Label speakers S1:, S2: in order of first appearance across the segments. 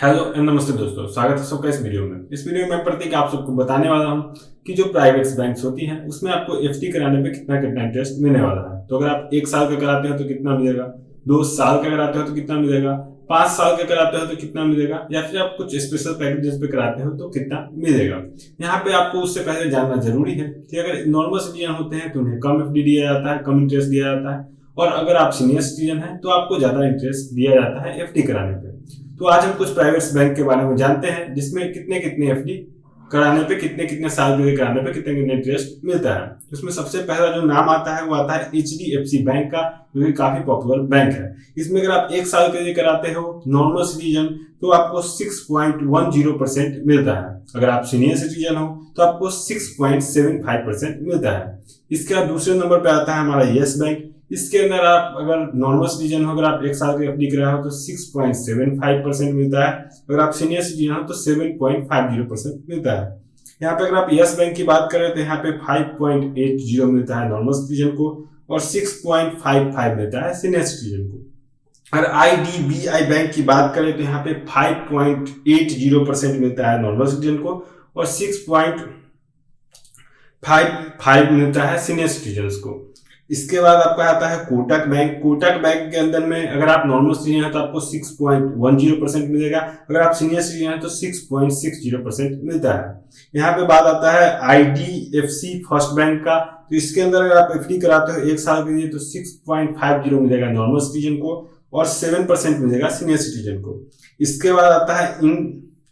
S1: Hello and नमस्ते दोस्तों, स्वागत है सबका इस वीडियो में। इस वीडियो में प्रतीक आप सबको बताने वाला हूं कि जो प्राइवेट बैंक्स होती हैं उसमें आपको एफडी कराने पे कितना कितना इंटरेस्ट मिलने वाला है। तो अगर आप 1 साल का कराते हैं तो कितना मिलेगा, 2 साल का कराते हो तो कितना मिलेगा, 5 साल का कराते हो तो कितना मिलेगा, या फिर आप कुछ स्पेशल पैकेजेस पे कराते हो तो कितना मिलेगा। यहाँ पे आपको उससे पहले जानना जरूरी है कि अगर नॉर्मल सिटीजन होते हैं तो उन्हें कम एफडी दिया जाता है, कम इंटरेस्ट दिया जाता है, और अगर आप सीनियर सिटीजन हैं तो आपको ज्यादा इंटरेस्ट दिया जाता है एफडी कराने पे। तो आज हम कुछ प्राइवेट बैंक के बारे में जानते हैं जिसमें कितने कितने एफडी कराने पे, कितने कितने साल के लिए कराने पे कितने कितने इंटरेस्ट मिलता है। उसमें सबसे पहला जो नाम आता है वो आता है एचडीएफसी बैंक का, जो कि काफी पॉपुलर बैंक है। इसमें अगर आप 1 साल के लिए कराते हो नॉर्मल सिटीजन तो आपको 6.10% मिलता है। अगर आप सीनियर सिटीजन हो तो आपको 6.75% मिलता है। इसके बाद दूसरे नंबर पे आता है हमारा यस बैंक। इसके अंदर आप अगर नॉर्मल सिटीजन हो, अगर आप 1 साल के एफडी कराए हो तो 6.75% मिलता है। अगर आप सीनियर सिटीजन हो तो 7.50% मिलता है। यहाँ पे अगर आप यस बैंक की बात करें तो यहाँ पे 5.80 मिलता है नॉर्मल सिटीजन को और 6.55 मिलता है सीनियर सिटीजन को। अगर आईडीबीआई बैंक की बात करें तो यहाँ पे 5.80% मिलता है नॉर्मल सिटीजन को और 6.55 मिलता है सीनियर सिटीजन को। इसके बाद आपका आता है कोटक बैंक। कोटक बैंक के अंदर में अगर आप नॉर्मल सिटीजन है तो आपको 6.10% मिलेगा। अगर आप सीनियर सिटीजन है तो 6.60% मिलता है। यहाँ पे बात आता है आईडीएफसी फर्स्ट बैंक का। तो इसके अंदर अगर आप एफडी कराते हो 1 साल के लिए तो 6.50 मिलेगा नॉर्मल सिटीजन को और 7% मिलेगा सीनियर सिटीजन को। इसके बाद आता है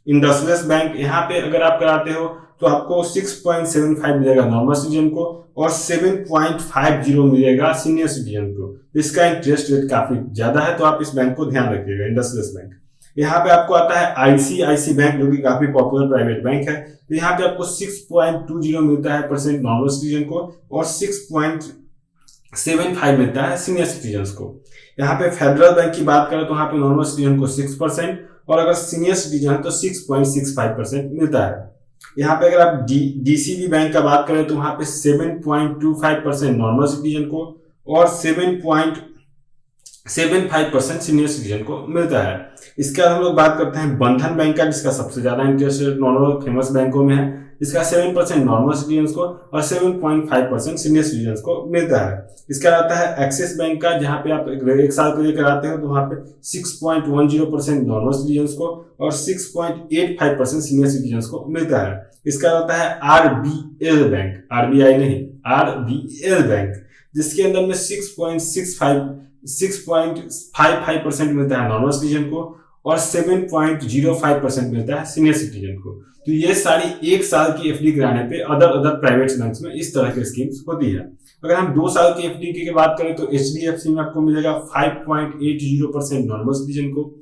S1: इंडसलेस बैंक। यहाँ पे अगर आप कराते हो तो आपको 6.75 मिलेगा नॉर्मल सिटीजन को और 7.50 मिलेगा सीनियर सिटीजन को। इसका इंटरेस्ट रेट काफी ज्यादा है, तो आप इस बैंक को ध्यान रखिएगा, इंडसलेस बैंक। यहाँ पे आपको आता है आईसीआईसी बैंक, जो कि काफी पॉपुलर प्राइवेट बैंक है। तो यहाँ पे आपको 6.20 मिलता है परसेंट नॉर्मल सिटीजन को और 6.75 मिलता है सीनियर सिटीजन को। यहाँ पे फेडरल बैंक की बात करें तो यहाँ पे नॉर्मल सिटीजन को 6% और अगर सीनियर सिटीजन है तो 6.65% मिलता है। यहाँ पे अगर आप डीसीबी बैंक का बात करें तो वहां पे 7.25% नॉर्मल सिटीजन को और 7.75% सीनियर सिटीजन को मिलता है। इसके बाद हम लोग बात करते हैं बंधन बैंक का, जिसका सबसे ज्यादा इंटरेस्ट नॉर्मल फेमस बैंकों में है। इसका 7% नॉर्मल सिटीजन को और 7.5% सीनियर सिटीजन को मिलता है। इसका आता है एक्सिस बैंक का, जहां पे आप 1 साल के लिए कराते हो तो वहां पे 6.10% नॉर्मल सिटीजन को और 6.85% सीनियर सिटीजन को मिलता है। इसका आता है आरबीएल बैंक, आरबीआई नहीं, आरबीएल बैंक, जिसके अंदर में 6.55% मिलता है नॉर्मल सिटीजन को और 7.05% मिलता है सीनियर सिटीजन को। तो ये सारी 1 साल की एफडी कराने पे अदर प्राइवेट बैंक्स में इस तरह की स्कीम्स होती है। अगर हम 2 साल की एफडी की बात करें तो एचडीएफसी में आपको मिलेगा 5.80% नॉर्मल सिटीजन को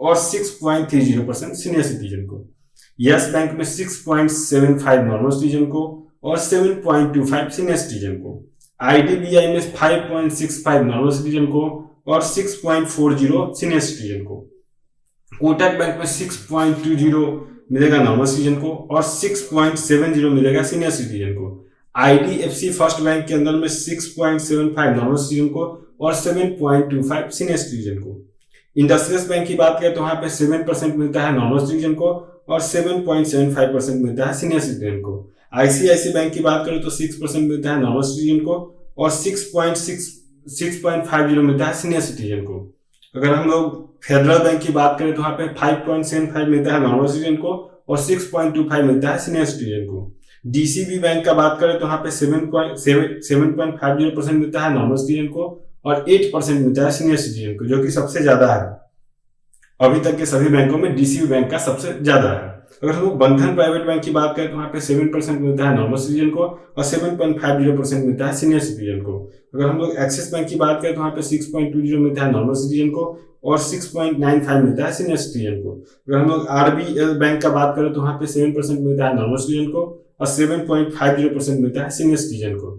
S1: और 6.30% सीनियर सिटीजन को। यस बैंक में 6.75 नॉर्मल सिटीजन को और 7.25 सीनियर सिटीजन को। आईडीबीआई में 5.65 नॉर्मल सिटीजन को और 6.40 सीनियर सिटीजन को। कोटक बैंक में 6.20 मिलेगा नॉर्मल सिटीजन को और 6.70 मिलेगा सीनियर सिटीजन को। आईडीएफसी फर्स्ट बैंक के अंदर में 6.75 नॉर्मल सिटीजन को और 7.25 सीनियर सिटीजन को। इंडसलेस बैंक की बात करें तो वहां पे 7% मिलता है नॉर्मल सिटीजन को और 7.75% मिलता है सीनियर सिटीजन को। आईसीआईसी बैंक की बात करें तो 6% मिलता है नॉर्मल सिटीजन को और 6.50 मिलता है सीनियर सिटीजन को। अगर हम लोग फेडरल बैंक की बात करें तो वहां पे 5.75 मिलता है नॉर्मल सिटीजन को और 6.25 मिलता है सीनियर सिटीजन को। डीसीबी बैंक का बात करें तो वहां पे 7.50% मिलता है नॉर्मल सिटीजन को और 8% मिलता है सीनियर सिटीजन को, जो कि सबसे ज्यादा है। अभी तक के सभी बैंकों में डीसीबी बैंक का सबसे ज्यादा है। अगर हम लोग बंधन प्राइवेट बैंक की बात करें तो वहां पे 7% मिलता है नॉर्मल सिटीजन को और 7.50% मिलता है सीनियर सिटीजन को। अगर हम लोग एक्सिस बैंक की बात करें तो वहां पे 6.20 मिलता है नॉर्मल सिटीजन को और 6.95 मिलता है सीनियर सिटीजन को। अगर हम लोग आरबीएल बैंक का बात करें तो वहां पे 7% मिलता है नॉर्मल सिटीजन को और 7.50% मिलता है सीनियर सिटीजन को।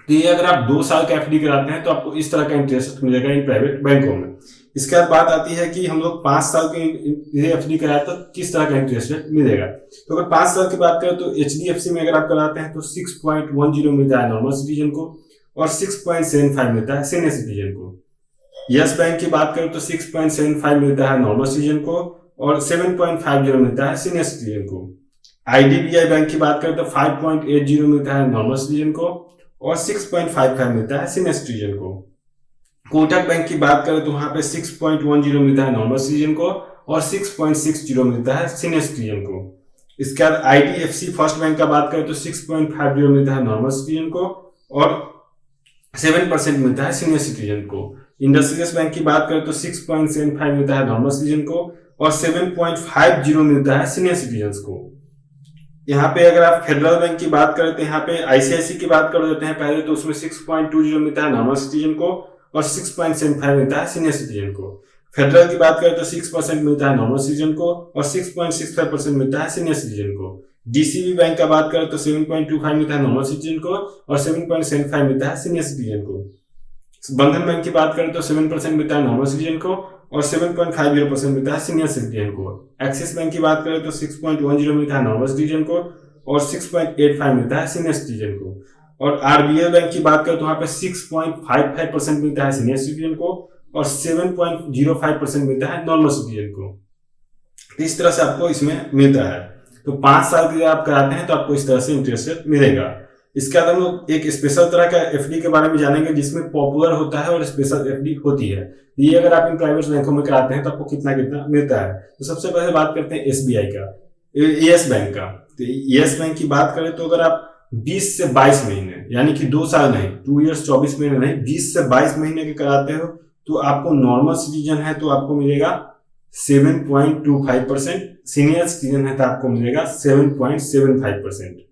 S1: तो ये अगर आप 2 साल का एफडी कराते हैं तो आपको इस तरह का इंटरेस्ट मिलेगा इन प्राइवेट बैंकों में। इसके बाद बात आती है कि हम लोग 5 साल के एफडी कराए तो किस तरह का इंटरेस्ट रेट मिलेगा। तो अगर 5 साल की बात करें तो एचडीएफसी में अगर आप कराते हैं तो 6.10 मिलता है नॉर्मल सिटीजन को और 6.75 मिलता है सीनियर सिटीजन को। यस बैंक की बात करें तो 6.75 मिलता है नॉर्मल सिटीजन को और 7.50 मिलता है सीनियर सिटीजन को। आईडीबीआई बैंक की बात करें तो 5.80 मिलता है नॉर्मल सिटीजन को और 6.55 मिलता है सीनियर सिटीजन को। कोटक बैंक की बात करें तो वहां पे 6.10 मिलता है नॉर्मल सिटीजन को और 6.60 मिलता है सीनियर सिटीजन को। इसके बाद आईडीएफसी फर्स्ट बैंक का बात करें तो 6.50 मिलता है नॉर्मल सिटीजन को और 7% मिलता है सीनियर सिटीजन को। इंडस्ट्रियल बैंक की बात करें तो 6.75 मिलता है नॉर्मल सिटीजन को और 7.50 मिलता है सीनियर सिटीजन को। यहाँ पे अगर आप फेडरल बैंक की बात करें तो यहाँ पे आईसीआईसी की बात कर देते हैं पहले, तो उसमें 6.20 मिलता है नॉर्मल सिटीजन को और 6.75 मिलता है सीनियर सिटीजन को। फेडरल की बात करें तो 6% मिलता है नॉर्मल सिटीजन को और 6.65% मिलता है सीनियर सिटीजन को। डीसीबी बैंक का बात करें तो 7.25 मिलता है नॉर्मल सिटीजन को और 7.75 मिलता है सीनियर सिटीजन को। बंधन बैंक की बात करें तो 7% मिलता है नॉर्मल सिटीजन को और 7.50% मिलता है सीनियर सिटीजन को। एक्सिस बैंक की बात करें तो 6.10 मिलता है नॉर्मल सिटीजन को और 6.85 मिलता है सीनियर सिटीजन को। और आरबीएल बैंक की बात करें तो वहां पे 6.55% मिलता है सीनियर सिटीजन को और 7.05% मिलता है नॉर्मल सिटीजन को। तो इस तरह से आपको इसमें मिलता है। तो 5 साल के लिए आप कराते हैं तो आपको इस तरह से इंटरेस्ट रेट मिलेगा। इसके बाद हम लोग एक स्पेशल तरह का एफडी के बारे में जानेंगे जिसमें पॉपुलर होता है और स्पेशल एफडी होती है। ये अगर आप इन प्राइवेट बैंकों में कराते हैं तो आपको कितना कितना मिलता है। तो सबसे पहले बात करते हैं एसबीआई का, यस बैंक का। तो यस बैंक की बात करें तो अगर आप 20 से 22 महीने यानी कि 2 साल नहीं, 2 ईयर्स 24 महीने नहीं, 20 से 22 महीने के कराते हो तो आपको नॉर्मल सिटीजन है तो आपको मिलेगा 7.25%, सीनियर सिटीजन है तो आपको मिलेगा 7.75%।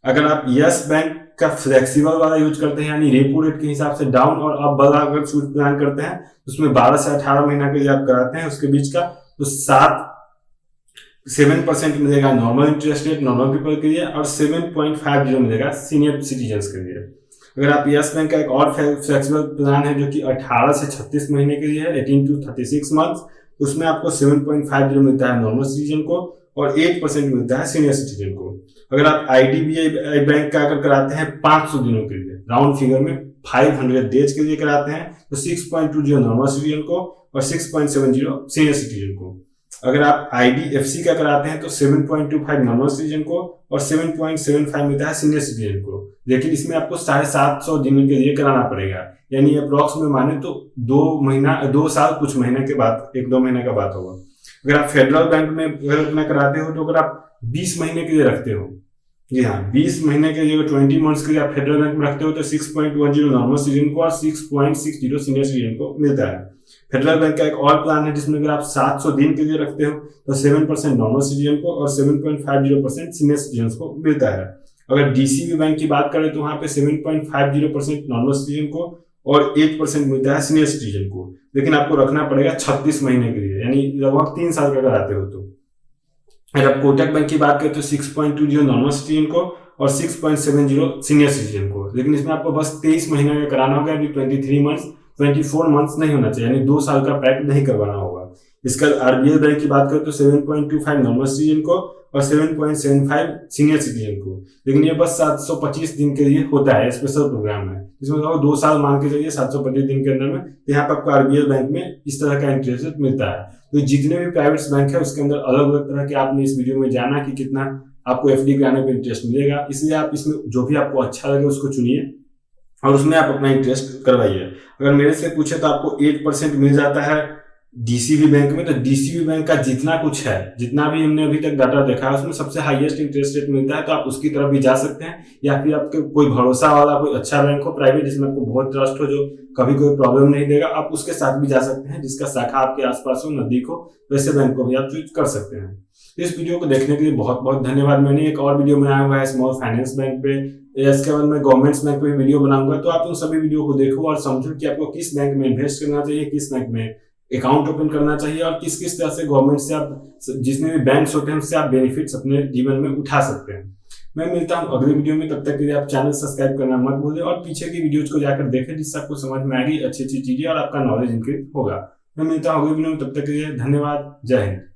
S1: अगर आप यस बैंक का फ्लेक्सिबल वाला यूज करते हैं यानी रेपो रेट के हिसाब से डाउन और अप वाला अगर सूट प्लान करते हैं उसमें 12 से 18 महीना के लिए आप कराते हैं उसके बीच का, तो 7% मिलेगा normal interest rate normal people के लिए और 7.50 मिलेगा सीनियर सिटीजन्स के लिए। अगर आप यस बैंक का एक और फ्लेक्सिबल प्लान है जो कि 18 से 36 महीने के लिए है, 18 to 36 मंथ्स, उसमें आपको 7.50 मिलता है नॉर्मल सिटीजन को और 8% मिलता है सीनियर सिटीजन को। अगर आप आईडीबीआई बैंक का अगर कराते हैं 500 दिनों के लिए, राउंड फिगर में 500 डेज के लिए कराते हैं तो 6.20 नॉर्मल सिटीजन को और 6.70 सीनियर सिटीजन को। अगर आप आईडीएफसी का कराते हैं तो 7.25 नॉर्मल सिटीजन को और 7.75 मिलता है सीनियर सिटीजन को, लेकिन इसमें आपको 750 दिन के लिए कराना पड़ेगा, यानी अप्रॉक्स में माने तो 2 साल कुछ महीने के बाद, 1-2 महीने का बात होगा। अगर आप फेडरल बैंक में अगर कराते हो तो अगर आप 20 महीने के लिए रखते हो, जी हाँ 20 महीने के लिए 20 मंथ्स के लिए आप फेडरल बैंक में रखते हो तो 6.10 नॉर्मल सिटीजन को और 6.60 सीनियर सिटीजन को मिलता है। फेडरल बैंक का एक और प्लान है जिसमें अगर आप 700 दिन के लिए रखते हो तो 7% नॉर्मल सिटीजन को और 7.50% सीनियर सिटीजन को मिलता है। अगर डीसीबी बैंक की बात करें तो वहां पे 7.50% नॉर्मल सिटीजन को और 8% मिलता है सीनियर सिटीजन को, लेकिन आपको रखना पड़ेगा 36 महीने के लिए, यानी लगभग 3 साल का कराते हो तो। अगर आप कोटक बैंक की बात करें तो 6.20 नॉर्मल सिटीजन को और 6.70 सीनियर सिटीजन को, लेकिन इसमें आपको बस 23 महीने का कराना होगा, 24 मंथ्स नहीं होना चाहिए, यानी 2 साल का पैक नहीं करवाना होगा। इसका आरबीएल बैंक की बात करें तो 7.25 नॉर्मल सिटीजन को और 7.75 सीनियर सिटीजन को, लेकिन ये बस 725 दिन के लिए होता है, स्पेशल प्रोग्राम है, इसमें 2 साल मान के चलिए 725 दिन के अंदर में। यहाँ पर आपको आरबीएल बैंक में इस तरह का इंटरेस्ट रेट मिलता है। तो जितने भी प्राइवेट बैंक है उसके अंदर अलग अलग तरह के आपने इस वीडियो में जाना कि कितना आपको एफडी कराने पर इंटरेस्ट मिलेगा, इसलिए आप इसमें जो भी आपको अच्छा लगे उसको चुनिए और उसमें आप अपना इंटरेस्ट करवाइए। अगर मेरे से पूछे तो आपको 8% मिल जाता है डीसीबी बैंक में। तो डीसीबी बैंक का जितना कुछ है, जितना भी हमने अभी तक डाटा देखा है, उसमें सबसे हाईएस्ट इंटरेस्ट रेट मिलता है, तो आप उसकी तरफ भी जा सकते हैं। या फिर आपके कोई भरोसा वाला कोई अच्छा बैंक हो प्राइवेट जिसमें आपको बहुत ट्रस्ट हो, जो कभी कोई प्रॉब्लम नहीं देगा, आप उसके साथ भी जा सकते हैं, जिसका शाखा आपके आसपास हो, नजदीक हो, वैसे बैंक को भी आप चूज कर सकते हैं। इस वीडियो को देखने के लिए बहुत बहुत धन्यवाद। मैंने एक और वीडियो बनाया हुआ है स्मॉल फाइनेंस बैंक पे, इसके बाद मैं गवर्नमेंट्स बैंक पे भी वीडियो बनाऊंगा, तो आप उन सभी वीडियो को देखो और समझो कि आपको किस बैंक में इन्वेस्ट करना चाहिए, किस बैंक में अकाउंट ओपन करना चाहिए और किस किस तरह से गवर्नमेंट से आप, जितने भी बैंक्स होते हैं उससे आप बेनिफिट्स अपने जीवन में उठा सकते हैं। मैं मिलता हूं अगले वीडियो में, तब तक के लिए आप चैनल सब्सक्राइब करना मत भूलें और पीछे की वीडियोज को जाकर देखें जिससे आपको समझ में आएगी अच्छी अच्छी चीजें और आपका नॉलेज इंक्रीज होगा। मैं मिलता हूं अगले वीडियो में, तब तक के लिए धन्यवाद। जय हिंद।